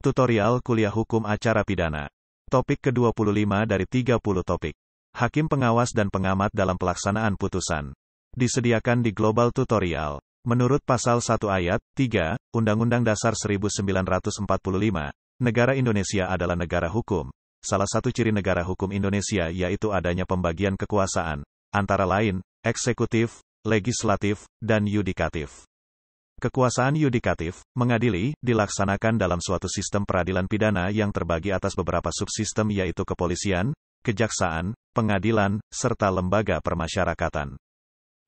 Tutorial Kuliah Hukum Acara Pidana. Topik ke-25 dari 30 topik. Hakim pengawas dan pengamat dalam pelaksanaan putusan. Disediakan di Global Tutorial. Menurut Pasal 1 Ayat 3, Undang-Undang Dasar 1945, negara Indonesia adalah negara hukum. Salah satu ciri negara hukum Indonesia yaitu adanya pembagian kekuasaan, antara lain, eksekutif, legislatif, dan yudikatif. Kekuasaan yudikatif, mengadili, dilaksanakan dalam suatu sistem peradilan pidana yang terbagi atas beberapa subsistem yaitu kepolisian, kejaksaan, pengadilan, serta lembaga permasyarakatan.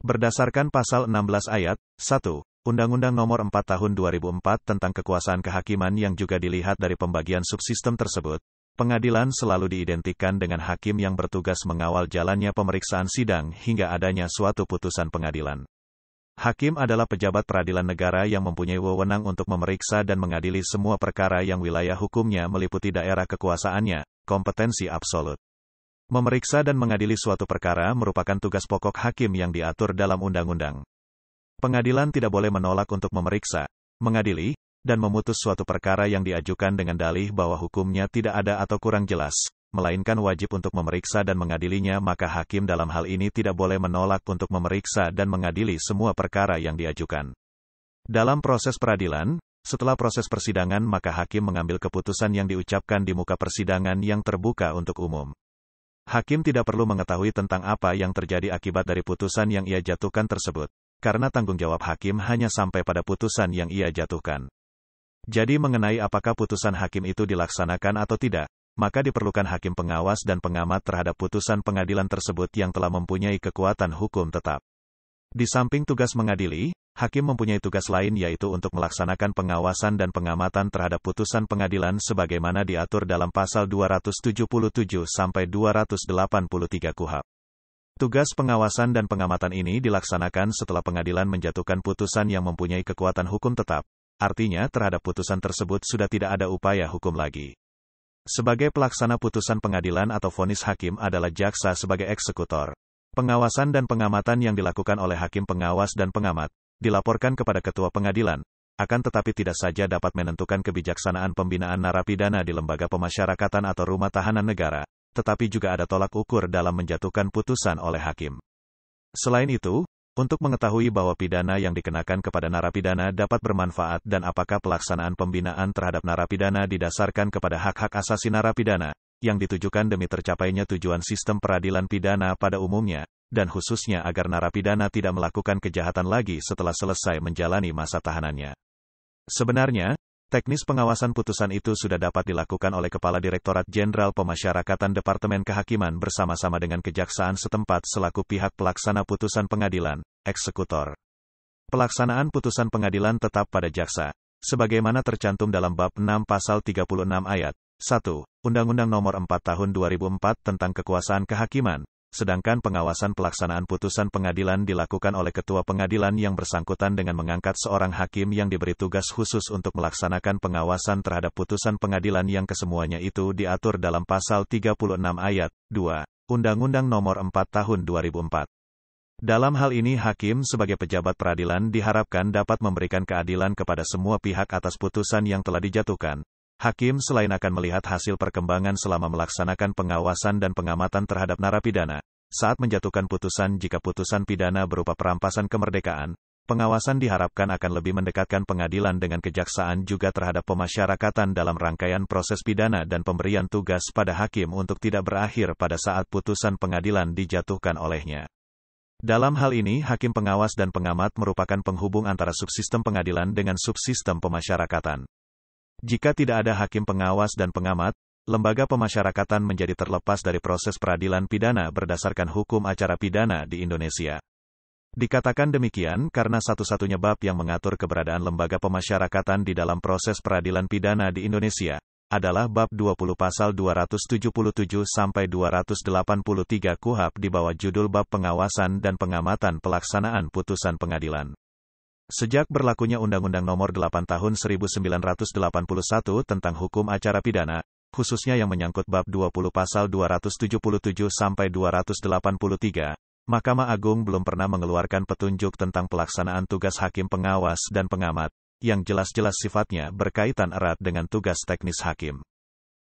Berdasarkan Pasal 16 Ayat 1, Undang-Undang Nomor 4 Tahun 2004 tentang Kekuasaan Kehakiman yang juga dilihat dari pembagian subsistem tersebut, pengadilan selalu diidentikan dengan hakim yang bertugas mengawal jalannya pemeriksaan sidang hingga adanya suatu putusan pengadilan. Hakim adalah pejabat peradilan negara yang mempunyai wewenang untuk memeriksa dan mengadili semua perkara yang wilayah hukumnya meliputi daerah kekuasaannya, kompetensi absolut. Memeriksa dan mengadili suatu perkara merupakan tugas pokok hakim yang diatur dalam undang-undang. Pengadilan tidak boleh menolak untuk memeriksa, mengadili, dan memutus suatu perkara yang diajukan dengan dalih bahwa hukumnya tidak ada atau kurang jelas, melainkan wajib untuk memeriksa dan mengadilinya, maka hakim dalam hal ini tidak boleh menolak untuk memeriksa dan mengadili semua perkara yang diajukan. Dalam proses peradilan, setelah proses persidangan maka hakim mengambil keputusan yang diucapkan di muka persidangan yang terbuka untuk umum. Hakim tidak perlu mengetahui tentang apa yang terjadi akibat dari putusan yang ia jatuhkan tersebut, karena tanggung jawab hakim hanya sampai pada putusan yang ia jatuhkan. Jadi mengenai apakah putusan hakim itu dilaksanakan atau tidak, maka diperlukan hakim pengawas dan pengamat terhadap putusan pengadilan tersebut yang telah mempunyai kekuatan hukum tetap. Di samping tugas mengadili, hakim mempunyai tugas lain yaitu untuk melaksanakan pengawasan dan pengamatan terhadap putusan pengadilan sebagaimana diatur dalam Pasal 277-283 KUHP. Tugas pengawasan dan pengamatan ini dilaksanakan setelah pengadilan menjatuhkan putusan yang mempunyai kekuatan hukum tetap, artinya terhadap putusan tersebut sudah tidak ada upaya hukum lagi. Sebagai pelaksana putusan pengadilan atau vonis hakim adalah jaksa sebagai eksekutor. Pengawasan dan pengamatan yang dilakukan oleh hakim pengawas dan pengamat, dilaporkan kepada ketua pengadilan, akan tetapi tidak saja dapat menentukan kebijaksanaan pembinaan narapidana di lembaga pemasyarakatan atau rumah tahanan negara, tetapi juga ada tolak ukur dalam menjatuhkan putusan oleh hakim. Selain itu, untuk mengetahui bahwa pidana yang dikenakan kepada narapidana dapat bermanfaat dan apakah pelaksanaan pembinaan terhadap narapidana didasarkan kepada hak-hak asasi narapidana, yang ditujukan demi tercapainya tujuan sistem peradilan pidana pada umumnya, dan khususnya agar narapidana tidak melakukan kejahatan lagi setelah selesai menjalani masa tahanannya. Sebenarnya, teknis pengawasan putusan itu sudah dapat dilakukan oleh Kepala Direktorat Jenderal Pemasyarakatan Departemen Kehakiman bersama-sama dengan kejaksaan setempat selaku pihak pelaksana putusan pengadilan, eksekutor. Pelaksanaan putusan pengadilan tetap pada jaksa, sebagaimana tercantum dalam Bab 6 Pasal 36 Ayat 1, Undang-Undang Nomor 4 Tahun 2004 tentang Kekuasaan Kehakiman, sedangkan pengawasan pelaksanaan putusan pengadilan dilakukan oleh ketua pengadilan yang bersangkutan dengan mengangkat seorang hakim yang diberi tugas khusus untuk melaksanakan pengawasan terhadap putusan pengadilan yang kesemuanya itu diatur dalam Pasal 36 Ayat 2, Undang-Undang Nomor 4 Tahun 2004. Dalam hal ini hakim sebagai pejabat peradilan diharapkan dapat memberikan keadilan kepada semua pihak atas putusan yang telah dijatuhkan. Hakim selain akan melihat hasil perkembangan selama melaksanakan pengawasan dan pengamatan terhadap narapidana, saat menjatuhkan putusan jika putusan pidana berupa perampasan kemerdekaan, pengawasan diharapkan akan lebih mendekatkan pengadilan dengan kejaksaan juga terhadap pemasyarakatan dalam rangkaian proses pidana dan pemberian tugas pada hakim untuk tidak berakhir pada saat putusan pengadilan dijatuhkan olehnya. Dalam hal ini hakim pengawas dan pengamat merupakan penghubung antara subsistem pengadilan dengan subsistem pemasyarakatan. Jika tidak ada hakim pengawas dan pengamat, lembaga pemasyarakatan menjadi terlepas dari proses peradilan pidana berdasarkan hukum acara pidana di Indonesia. Dikatakan demikian karena satu-satunya bab yang mengatur keberadaan lembaga pemasyarakatan di dalam proses peradilan pidana di Indonesia adalah Bab 20 Pasal 277-283 KUHP di bawah judul Bab Pengawasan dan Pengamatan Pelaksanaan Putusan Pengadilan. Sejak berlakunya Undang-Undang Nomor 8 Tahun 1981 tentang Hukum Acara Pidana, khususnya yang menyangkut bab 20 pasal 277-283, Mahkamah Agung belum pernah mengeluarkan petunjuk tentang pelaksanaan tugas hakim pengawas dan pengamat, yang jelas-jelas sifatnya berkaitan erat dengan tugas teknis hakim.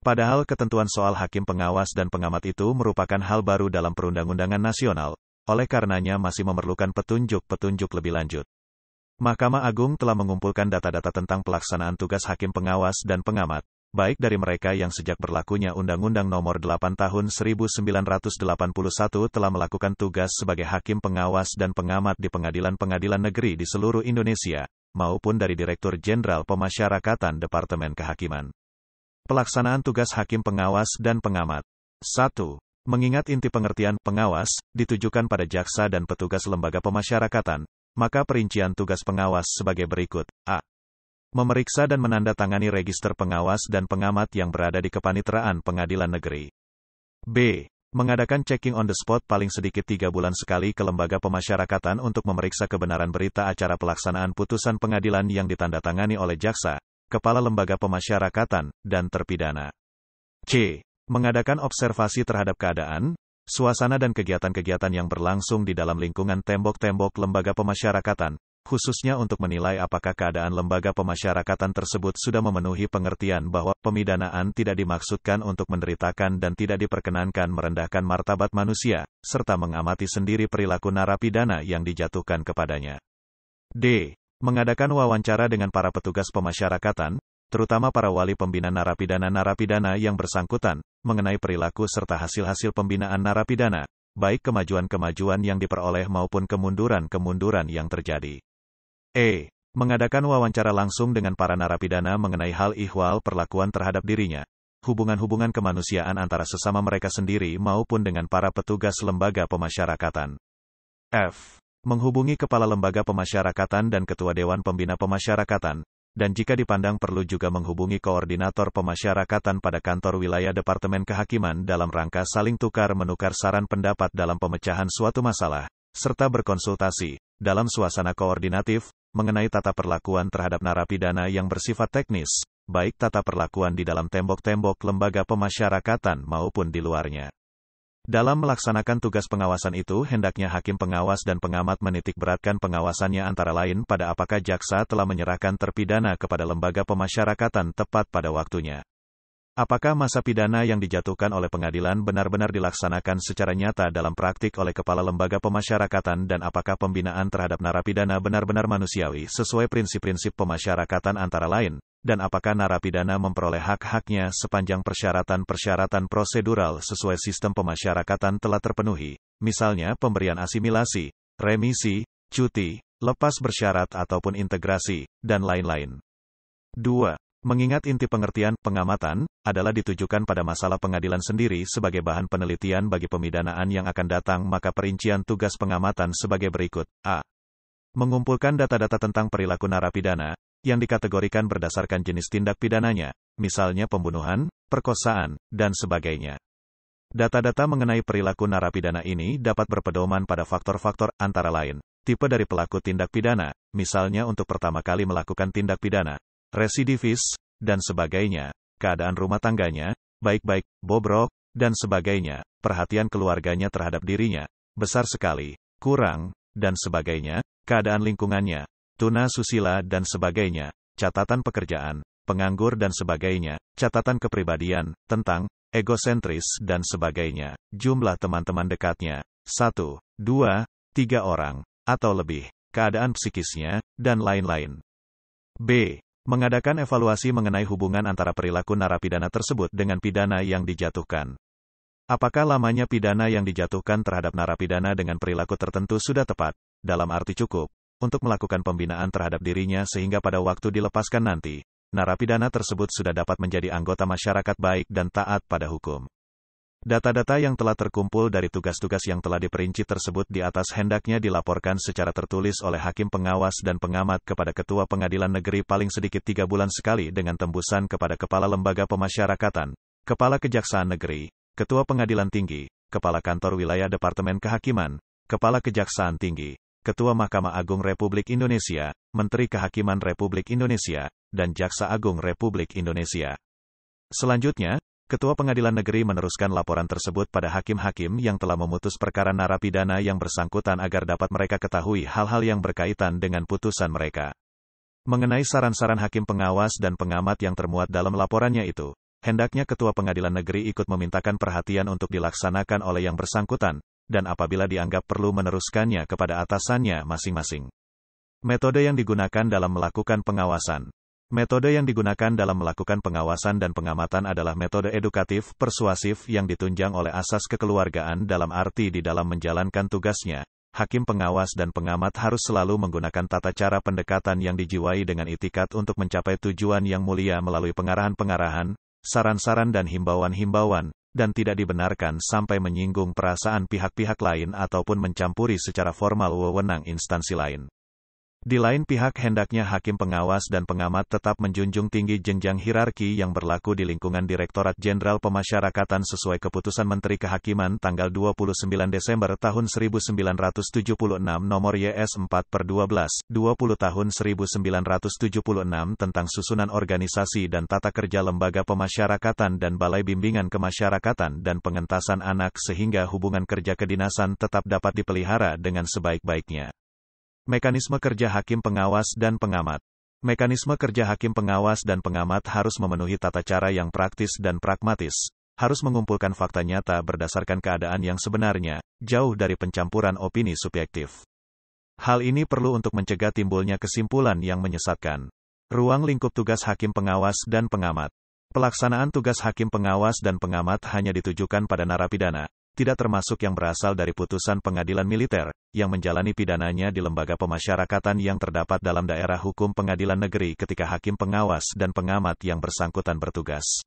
Padahal ketentuan soal hakim pengawas dan pengamat itu merupakan hal baru dalam perundang-undangan nasional, oleh karenanya masih memerlukan petunjuk-petunjuk lebih lanjut. Mahkamah Agung telah mengumpulkan data-data tentang pelaksanaan tugas hakim pengawas dan pengamat, baik dari mereka yang sejak berlakunya Undang-Undang Nomor 8 Tahun 1981 telah melakukan tugas sebagai hakim pengawas dan pengamat di pengadilan-pengadilan negeri di seluruh Indonesia, maupun dari Direktur Jenderal Pemasyarakatan Departemen Kehakiman. Pelaksanaan tugas hakim pengawas dan pengamat. 1. Mengingat inti pengertian pengawas ditujukan pada jaksa dan petugas lembaga pemasyarakatan, maka perincian tugas pengawas sebagai berikut. A. Memeriksa dan menandatangani register pengawas dan pengamat yang berada di Kepanitraan Pengadilan Negeri. B. Mengadakan checking on the spot paling sedikit 3 bulan sekali ke lembaga pemasyarakatan untuk memeriksa kebenaran berita acara pelaksanaan putusan pengadilan yang ditandatangani oleh jaksa, kepala lembaga pemasyarakatan, dan terpidana. C. Mengadakan observasi terhadap keadaan, suasana dan kegiatan-kegiatan yang berlangsung di dalam lingkungan tembok-tembok lembaga pemasyarakatan, khususnya untuk menilai apakah keadaan lembaga pemasyarakatan tersebut sudah memenuhi pengertian bahwa pemidanaan tidak dimaksudkan untuk menderitakan dan tidak diperkenankan merendahkan martabat manusia, serta mengamati sendiri perilaku narapidana yang dijatuhkan kepadanya. D. Mengadakan wawancara dengan para petugas pemasyarakatan, terutama para wali pembina narapidana-narapidana yang bersangkutan, mengenai perilaku serta hasil-hasil pembinaan narapidana, baik kemajuan-kemajuan yang diperoleh maupun kemunduran-kemunduran yang terjadi. E. Mengadakan wawancara langsung dengan para narapidana mengenai hal ihwal perlakuan terhadap dirinya, hubungan-hubungan kemanusiaan antara sesama mereka sendiri maupun dengan para petugas lembaga pemasyarakatan. F. Menghubungi Kepala Lembaga Pemasyarakatan dan Ketua Dewan Pembina Pemasyarakatan, dan jika dipandang perlu juga menghubungi Koordinator Pemasyarakatan pada kantor wilayah Departemen Kehakiman dalam rangka saling tukar-menukar saran pendapat dalam pemecahan suatu masalah, serta berkonsultasi, dalam suasana koordinatif, mengenai tata perlakuan terhadap narapidana yang bersifat teknis, baik tata perlakuan di dalam tembok-tembok lembaga pemasyarakatan maupun di luarnya. Dalam melaksanakan tugas pengawasan itu, hendaknya hakim pengawas dan pengamat menitikberatkan pengawasannya antara lain pada apakah jaksa telah menyerahkan terpidana kepada lembaga pemasyarakatan tepat pada waktunya. Apakah masa pidana yang dijatuhkan oleh pengadilan benar-benar dilaksanakan secara nyata dalam praktik oleh kepala lembaga pemasyarakatan dan apakah pembinaan terhadap narapidana benar-benar manusiawi sesuai prinsip-prinsip pemasyarakatan antara lain, dan apakah narapidana memperoleh hak-haknya sepanjang persyaratan-persyaratan prosedural sesuai sistem pemasyarakatan telah terpenuhi, misalnya pemberian asimilasi, remisi, cuti, lepas bersyarat ataupun integrasi, dan lain-lain. 2. Mengingat inti pengertian pengamatan adalah ditujukan pada masalah pengadilan sendiri sebagai bahan penelitian bagi pemidanaan yang akan datang, maka perincian tugas pengamatan sebagai berikut. A. Mengumpulkan data-data tentang perilaku narapidana yang dikategorikan berdasarkan jenis tindak pidananya, misalnya pembunuhan, perkosaan, dan sebagainya. Data-data mengenai perilaku narapidana ini dapat berpedoman pada faktor-faktor antara lain, tipe dari pelaku tindak pidana, misalnya untuk pertama kali melakukan tindak pidana, residivis, dan sebagainya, keadaan rumah tangganya, baik-baik, bobrok, dan sebagainya, perhatian keluarganya terhadap dirinya, besar sekali, kurang, dan sebagainya, keadaan lingkungannya, tuna susila dan sebagainya, catatan pekerjaan, penganggur dan sebagainya, catatan kepribadian, tentang, egosentris dan sebagainya, jumlah teman-teman dekatnya, 1, 2, 3 orang, atau lebih, keadaan psikisnya, dan lain-lain. B. Mengadakan evaluasi mengenai hubungan antara perilaku narapidana tersebut dengan pidana yang dijatuhkan. Apakah lamanya pidana yang dijatuhkan terhadap narapidana dengan perilaku tertentu sudah tepat, dalam arti cukup, untuk melakukan pembinaan terhadap dirinya sehingga pada waktu dilepaskan nanti, narapidana tersebut sudah dapat menjadi anggota masyarakat baik dan taat pada hukum. Data-data yang telah terkumpul dari tugas-tugas yang telah diperinci tersebut di atas hendaknya dilaporkan secara tertulis oleh hakim pengawas dan pengamat kepada Ketua Pengadilan Negeri paling sedikit 3 bulan sekali dengan tembusan kepada Kepala Lembaga Pemasyarakatan, Kepala Kejaksaan Negeri, Ketua Pengadilan Tinggi, Kepala Kantor Wilayah Departemen Kehakiman, Kepala Kejaksaan Tinggi, Ketua Mahkamah Agung Republik Indonesia, Menteri Kehakiman Republik Indonesia, dan Jaksa Agung Republik Indonesia. Selanjutnya, Ketua Pengadilan Negeri meneruskan laporan tersebut pada hakim-hakim yang telah memutus perkara narapidana yang bersangkutan agar dapat mereka ketahui hal-hal yang berkaitan dengan putusan mereka. Mengenai saran-saran hakim pengawas dan pengamat yang termuat dalam laporannya itu, hendaknya Ketua Pengadilan Negeri ikut memintakan perhatian untuk dilaksanakan oleh yang bersangkutan, dan apabila dianggap perlu meneruskannya kepada atasannya masing-masing. Metode yang digunakan dalam melakukan pengawasan. Metode yang digunakan dalam melakukan pengawasan dan pengamatan adalah metode edukatif, persuasif yang ditunjang oleh asas kekeluargaan dalam arti di dalam menjalankan tugasnya. Hakim pengawas dan pengamat harus selalu menggunakan tata cara pendekatan yang dijiwai dengan itikat untuk mencapai tujuan yang mulia melalui pengarahan-pengarahan, saran-saran dan himbauan-himbauan, dan tidak dibenarkan sampai menyinggung perasaan pihak-pihak lain ataupun mencampuri secara formal wewenang instansi lain. Di lain pihak hendaknya hakim pengawas dan pengamat tetap menjunjung tinggi jenjang hierarki yang berlaku di lingkungan Direktorat Jenderal Pemasyarakatan sesuai keputusan Menteri Kehakiman tanggal 29 Desember tahun 1976 nomor YS 4/12, 20 tahun 1976 tentang susunan organisasi dan tata kerja lembaga pemasyarakatan dan Balai Bimbingan Kemasyarakatan dan Pengentasan Anak sehingga hubungan kerja kedinasan tetap dapat dipelihara dengan sebaik-baiknya. Mekanisme kerja hakim pengawas dan pengamat. Mekanisme kerja hakim pengawas dan pengamat harus memenuhi tata cara yang praktis dan pragmatis, harus mengumpulkan fakta nyata berdasarkan keadaan yang sebenarnya, jauh dari pencampuran opini subjektif. Hal ini perlu untuk mencegah timbulnya kesimpulan yang menyesatkan. Ruang lingkup tugas hakim pengawas dan pengamat. Pelaksanaan tugas hakim pengawas dan pengamat hanya ditujukan pada narapidana, tidak termasuk yang berasal dari putusan pengadilan militer, yang menjalani pidananya di lembaga pemasyarakatan yang terdapat dalam daerah hukum pengadilan negeri ketika hakim pengawas dan pengamat yang bersangkutan bertugas.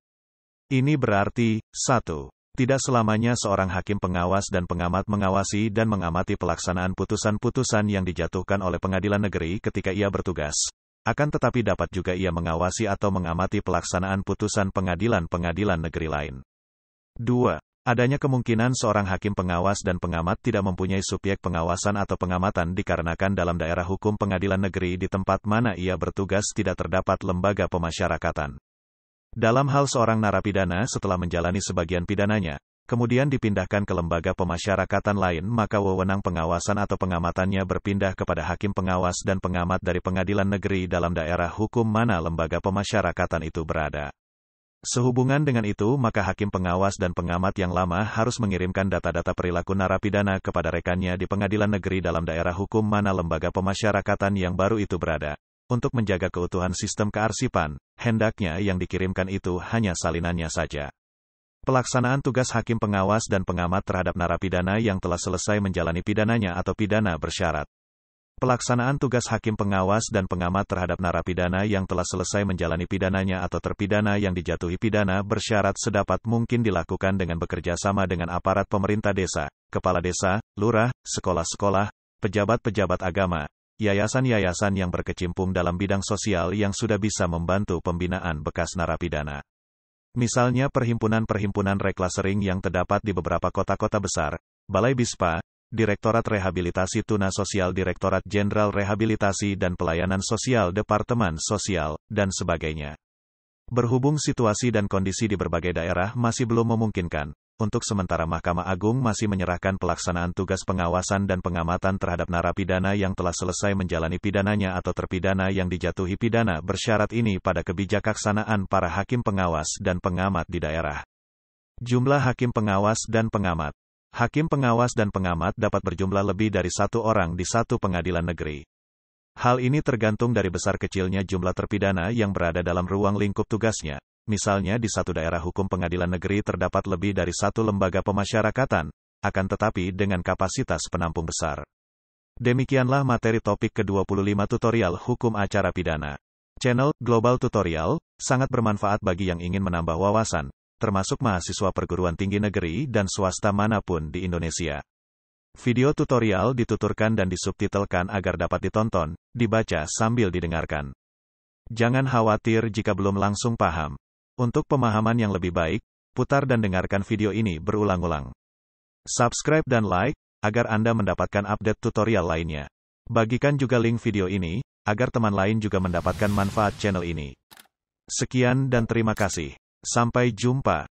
Ini berarti, 1. Tidak selamanya seorang hakim pengawas dan pengamat mengawasi dan mengamati pelaksanaan putusan-putusan yang dijatuhkan oleh pengadilan negeri ketika ia bertugas. Akan tetapi dapat juga ia mengawasi atau mengamati pelaksanaan putusan pengadilan-pengadilan negeri lain. 2. Adanya kemungkinan seorang hakim pengawas dan pengamat tidak mempunyai subjek pengawasan atau pengamatan dikarenakan dalam daerah hukum pengadilan negeri di tempat mana ia bertugas tidak terdapat lembaga pemasyarakatan. Dalam hal seorang narapidana setelah menjalani sebagian pidananya, kemudian dipindahkan ke lembaga pemasyarakatan lain maka wewenang pengawasan atau pengamatannya berpindah kepada hakim pengawas dan pengamat dari pengadilan negeri dalam daerah hukum mana lembaga pemasyarakatan itu berada. Sehubungan dengan itu maka hakim pengawas dan pengamat yang lama harus mengirimkan data-data perilaku narapidana kepada rekannya di pengadilan negeri dalam daerah hukum mana lembaga pemasyarakatan yang baru itu berada. Untuk menjaga keutuhan sistem kearsipan, hendaknya yang dikirimkan itu hanya salinannya saja. Pelaksanaan tugas hakim pengawas dan pengamat terhadap narapidana yang telah selesai menjalani pidananya atau pidana bersyarat. Pelaksanaan tugas hakim pengawas dan pengamat terhadap narapidana yang telah selesai menjalani pidananya atau terpidana yang dijatuhi pidana bersyarat sedapat mungkin dilakukan dengan bekerja sama dengan aparat pemerintah desa, kepala desa, lurah, sekolah-sekolah, pejabat-pejabat agama, yayasan-yayasan yang berkecimpung dalam bidang sosial yang sudah bisa membantu pembinaan bekas narapidana. Misalnya perhimpunan-perhimpunan reklasering yang terdapat di beberapa kota-kota besar, Balai Bispa, Direktorat Rehabilitasi Tuna Sosial, Direktorat Jenderal Rehabilitasi dan Pelayanan Sosial, Departemen Sosial, dan sebagainya. Berhubung situasi dan kondisi di berbagai daerah masih belum memungkinkan, untuk sementara Mahkamah Agung masih menyerahkan pelaksanaan tugas pengawasan dan pengamatan terhadap narapidana yang telah selesai menjalani pidananya atau terpidana yang dijatuhi pidana bersyarat ini pada kebijaksanaan para hakim pengawas dan pengamat di daerah. Jumlah hakim pengawas dan pengamat. Hakim pengawas dan pengamat dapat berjumlah lebih dari satu orang di satu pengadilan negeri. Hal ini tergantung dari besar kecilnya jumlah terpidana yang berada dalam ruang lingkup tugasnya. Misalnya di satu daerah hukum pengadilan negeri terdapat lebih dari satu lembaga pemasyarakatan, akan tetapi dengan kapasitas penampung besar. Demikianlah materi topik ke-25 tutorial hukum acara pidana. Channel Global Tutorial sangat bermanfaat bagi yang ingin menambah wawasan, termasuk mahasiswa perguruan tinggi negeri dan swasta manapun di Indonesia. Video tutorial dituturkan dan disubtitelkan agar dapat ditonton, dibaca sambil didengarkan. Jangan khawatir jika belum langsung paham. Untuk pemahaman yang lebih baik, putar dan dengarkan video ini berulang-ulang. Subscribe dan like, agar Anda mendapatkan update tutorial lainnya. Bagikan juga link video ini, agar teman lain juga mendapatkan manfaat channel ini. Sekian dan terima kasih. Sampai jumpa.